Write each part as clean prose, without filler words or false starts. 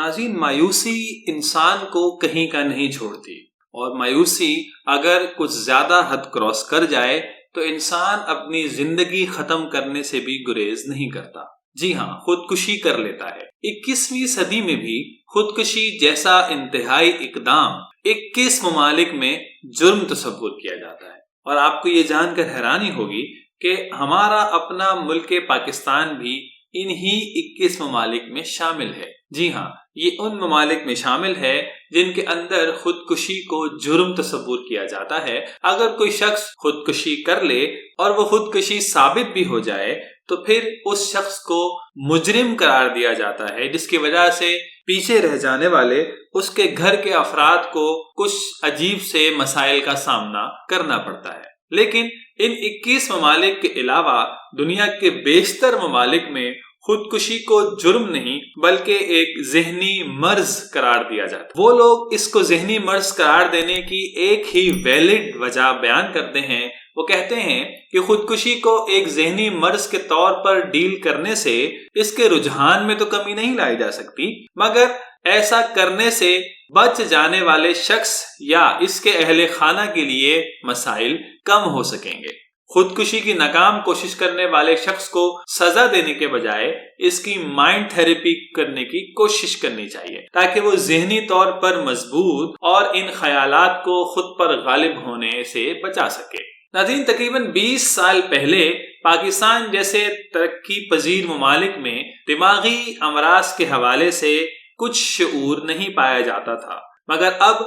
ناظرین، مایوسی انسان کو کہیں کا نہیں چھوڑتی، اور مایوسی اگر کچھ زیادہ حد کراس کر جائے تو انسان اپنی زندگی ختم کرنے سے بھی گریز نہیں کرتا۔ جی ہاں، خودکشی کر لیتا ہے۔ 21ویں صدی میں بھی خودکشی جیسا انتہائی اقدام 21 ممالک میں جرم تصور کیا جاتا ہے، اور آپ کو یہ جان کر حیرانی ہوگی کہ ہمارا اپنا ملک پاکستان بھی انہی 21 ممالک میں شامل ہے۔ جی ہاں، یہ ان ممالک میں شامل ہے جن کے اندر خودکشی کو جرم تصور کیا جاتا ہے۔ اگر کوئی شخص خودکشی کر لے اور وہ خودکشی ثابت بھی ہو جائے تو پھر اس شخص کو مجرم قرار دیا جاتا ہے، جس کی وجہ سے پیچھے رہ جانے والے اس کے گھر کے افراد کو کچھ عجیب سے مسائل کا سامنا کرنا پڑتا ہے۔ لیکن ان 21 ممالک کے علاوہ دنیا کے بیشتر ممالک میں خودکشی کو جرم نہیں بلکہ ایک ذہنی مرض قرار دیا جاتا ہے۔ وہ لوگ اس کو ذہنی مرض قرار دینے کی ایک ہی ویلڈ وجہ بیان کرتے ہیں۔ وہ کہتے ہیں کہ خودکشی کو ایک ذہنی مرض کے طور پر ڈیل کرنے سے اس کے رجحان میں تو کمی نہیں لائی جا سکتی، مگر ایسا کرنے سے بچ جانے والے شخص یا اس کے اہل خانہ کے لیے مسائل کم ہو سکیں گے۔ خودکشی کی ناکام کوشش کرنے والے شخص کو سزا دینے کے بجائے اس کی مائنڈ تھیراپی کرنے کی کوشش کرنی چاہیے، تاکہ وہ ذہنی طور پر مضبوط اور ان خیالات کو خود پر غالب ہونے سے بچا سکے۔ ناظرین، تقریباً 20 سال پہلے پاکستان جیسے ترقی پذیر ممالک میں دماغی امراض کے حوالے سے کچھ شعور نہیں پایا جاتا تھا، مگر اب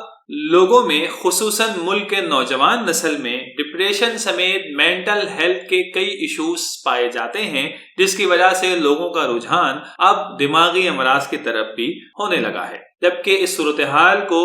لوگوں میں، خصوصاً ملک کے نوجوان نسل میں، ڈپریشن سمیت مینٹل ہیلتھ کے کئی ایشوز پائے جاتے ہیں، جس کی وجہ سے لوگوں کا رجحان اب دماغی امراض کی طرف بھی ہونے لگا ہے، جبکہ اس صورتحال کو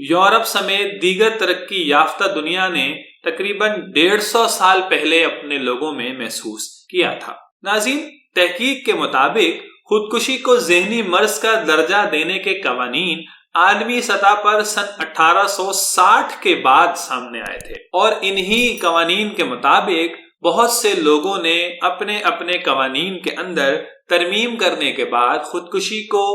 یورپ سمیت دیگر ترقی یافتہ دنیا نے تقریباً 150 سال پہلے اپنے لوگوں میں محسوس کیا تھا۔ ناظرین، تحقیق کے مطابق خودکشی کو ذہنی مرض کا درجہ دینے کے قوانین عالمی سطح پر سن 1860 کے بعد سامنے آئے تھے، اور انہی قوانین کے مطابق بہت سے لوگوں نے اپنے اپنے قوانین کے اندر ترمیم کرنے کے بعد خودکشی کو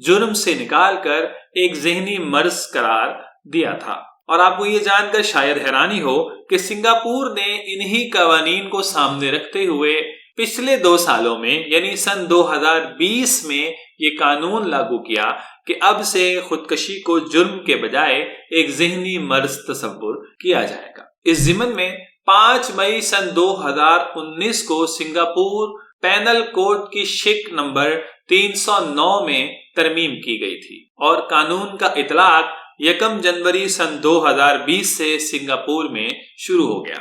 جرم سے نکال کر ایک ذہنی مرض قرار دیا تھا۔ اور آپ کو یہ جان کر شاید حیرانی ہو کہ سنگاپور نے انہی قوانین کو سامنے رکھتے ہوئے پچھلے 2 سالوں میں یعنی سن 2020 میں یہ قانون لاگو کیا کہ اب سے خودکشی کو جرم کے بجائے ایک ذہنی مرض تصور کیا جائے گا۔ اس ضمن میں 5 مئی سن 2019 کو سنگاپور پینل کوڈ کی شق نمبر 309 میں ترمیم کی گئی تھی، اور قانون کا اطلاق 1 جنوری سن 2020 سے سنگاپور میں شروع ہو گیا۔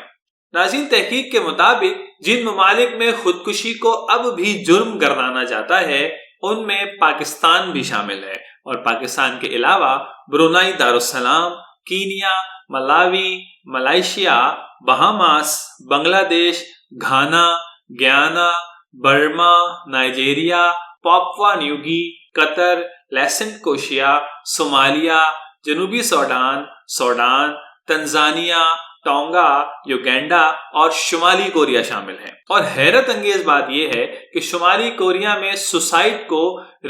ناظرین، تحقیق کے مطابق جن ممالک میں خودکشی کو اب بھی جرم گردانا جاتا ہے ان میں پاکستان بھی شامل ہے، اور پاکستان کے علاوہ Brunei Darussalam, Kenya, Malawi, Malaysia, Bahamas, Bangladesh, Ghana, Guyana, Burma, Nigeria, Papua New Guinea, Qatar, لیسنٹ کوشیا، صومالیہ، جنوبی سوڈان، تنزانیہ، ٹونگا، یوگینڈا اور شمالی کوریا شامل ہیں۔ اور حیرت انگیز بات یہ ہے کہ شمالی کوریا میں سوسائڈ کو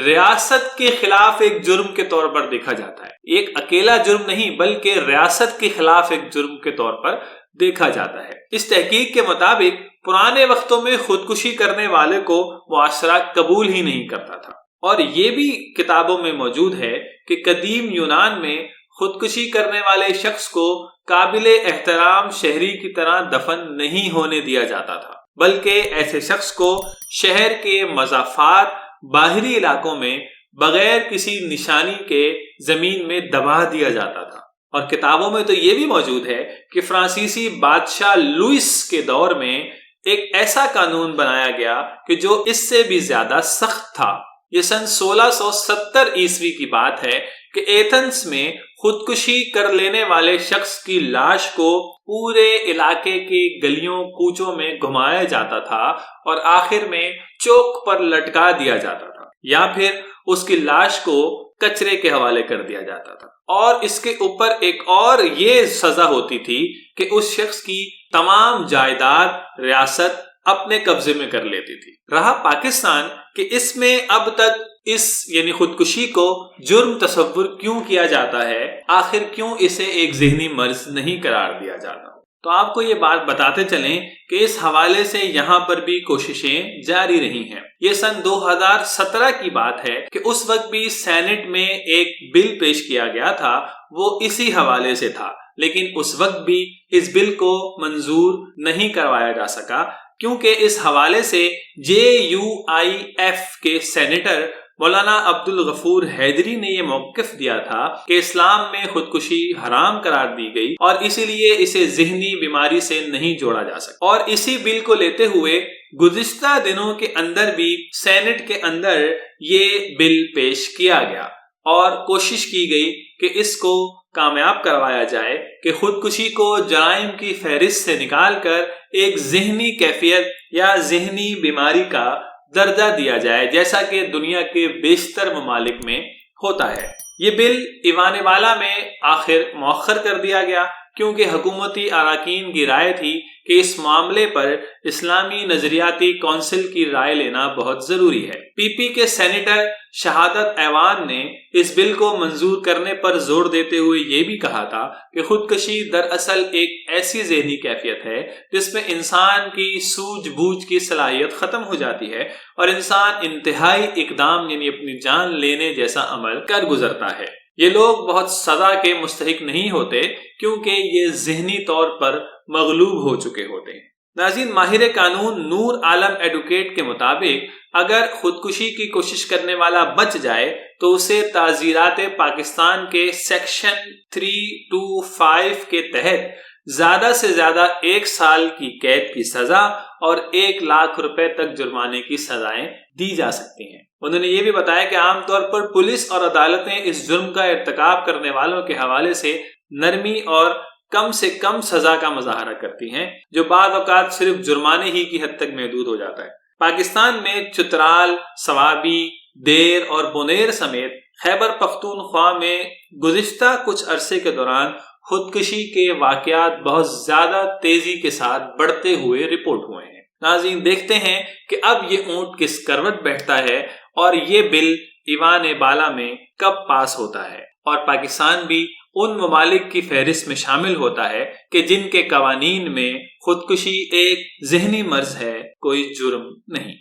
ریاست کے خلاف ایک جرم کے طور پر دیکھا جاتا ہے، ایک اکیلا جرم نہیں بلکہ ریاست کے خلاف ایک جرم کے طور پر دیکھا جاتا ہے۔ اس تحقیق کے مطابق پرانے وقتوں میں خودکشی کرنے والے کو معاشرہ قبول ہی نہیں کرتا تھا، اور یہ بھی کتابوں میں موجود ہے کہ قدیم یونان میں خودکشی کرنے والے شخص کو قابل احترام شہری کی طرح دفن نہیں ہونے دیا جاتا تھا، بلکہ ایسے شخص کو شہر کے مضافات باہری علاقوں میں بغیر کسی نشانی کے زمین میں دبا دیا جاتا تھا۔ اور کتابوں میں تو یہ بھی موجود ہے کہ فرانسیسی بادشاہ لوئس کے دور میں ایک ایسا قانون بنایا گیا کہ جو اس سے بھی زیادہ سخت تھا۔ یہ سن 1670 عیسوی کی بات ہے کہ ایتھنز میں خودکشی کر لینے والے شخص کی لاش کو پورے علاقے کی گلیوں کوچوں میں گھمایا جاتا تھا اور آخر میں چوک پر لٹکا دیا جاتا تھا، یا پھر اس کی لاش کو کچرے کے حوالے کر دیا جاتا تھا، اور اس کے اوپر ایک اور یہ سزا ہوتی تھی کہ اس شخص کی تمام جائیداد ریاست اپنے قبضے میں کر لیتی تھی۔ رہا پاکستان کہ اس میں اب تک اس یعنی خودکشی کو جرم تصور کیوں کیا جاتا ہے، آخر کیوں اسے ایک ذہنی مرض نہیں قرار دیا جاتا؟ تو آپ کو یہ بات بتاتے چلیں کہ اس حوالے سے یہاں پر بھی کوششیں جاری رہی ہیں۔ یہ سن 2017 کی بات ہے کہ اس وقت بھی سینٹ میں ایک بل پیش کیا گیا تھا، وہ اسی حوالے سے تھا، لیکن اس وقت بھی اس بل کو منظور نہیں کروایا جا سکا، کیونکہ اس حوالے سے JUIF کے سینیٹر مولانا عبدالغفور حیدری نے یہ موقف دیا تھا کہ اسلام میں خودکشی حرام قرار دی گئی اور اسی لیے اسے ذہنی بیماری سے نہیں جوڑا جا سکتا، اور اسی بل کو لیتے ہوئے گزشتہ دنوں کے اندر بھی سینٹ کے اندر یہ بل پیش کیا گیا اور کوشش کی گئی کہ اس کو کامیاب کروایا جائے کہ خودکشی کو جرائم کی فہرست سے نکال کر ایک ذہنی کیفیت یا ذہنی بیماری کا درجہ دیا جائے، جیسا کہ دنیا کے بیشتر ممالک میں ہوتا ہے۔ یہ بل ایوان بالا میں آخر مؤخر کر دیا گیا کیونکہ حکومتی اراکین کی رائے تھی کہ اس معاملے پر اسلامی نظریاتی کونسل کی رائے لینا بہت ضروری ہے۔ PP کے سینیٹر شہادت ایوان نے اس بل کو منظور کرنے پر زور دیتے ہوئے یہ بھی کہا تھا کہ خودکشی دراصل ایک ایسی ذہنی کیفیت ہے جس میں انسان کی سوجھ بوجھ کی صلاحیت ختم ہو جاتی ہے اور انسان انتہائی اقدام یعنی اپنی جان لینے جیسا عمل کر گزرتا ہے۔ یہ لوگ بہت سزا کے مستحق نہیں ہوتے کیونکہ یہ ذہنی طور پر مغلوب ہو چکے ہوتے ہیں۔ ناظرین، ماہر قانون نور عالم ایڈوکیٹ کے مطابق اگر خودکشی کی کوشش کرنے والا بچ جائے تو اسے تعزیرات پاکستان کے سیکشن 325 کے تحت زیادہ سے زیادہ 1 سال کی قید کی سزا اور 1 لاکھ روپے تک جرمانے کی سزائیں دی جا سکتی ہیں۔ انہوں نے یہ بھی بتایا کہ عام طور پر پولیس اور عدالتیں اس جرم کا ارتکاب کرنے والوں کے حوالے سے نرمی اور کم سے کم سزا کا مظاہرہ کرتی ہیں، جو بعض اوقات صرف جرمانے ہی کی حد تک محدود ہو جاتا ہے۔ پاکستان میں چترال، سوابی، دیر اور بونیر سمیت خیبر پختونخوا میں گزشتہ کچھ عرصے کے دوران خودکشی کے واقعات بہت زیادہ تیزی کے ساتھ بڑھتے ہوئے رپورٹ ہوئے ہیں۔ ناظرین، دیکھتے ہیں کہ اب یہ اونٹ کس کروٹ بیٹھتا ہے اور یہ بل ایوان بالا میں کب پاس ہوتا ہے اور پاکستان بھی ان ممالک کی فہرست میں شامل ہوتا ہے کہ جن کے قوانین میں خودکشی ایک ذہنی مرض ہے، کوئی جرم نہیں۔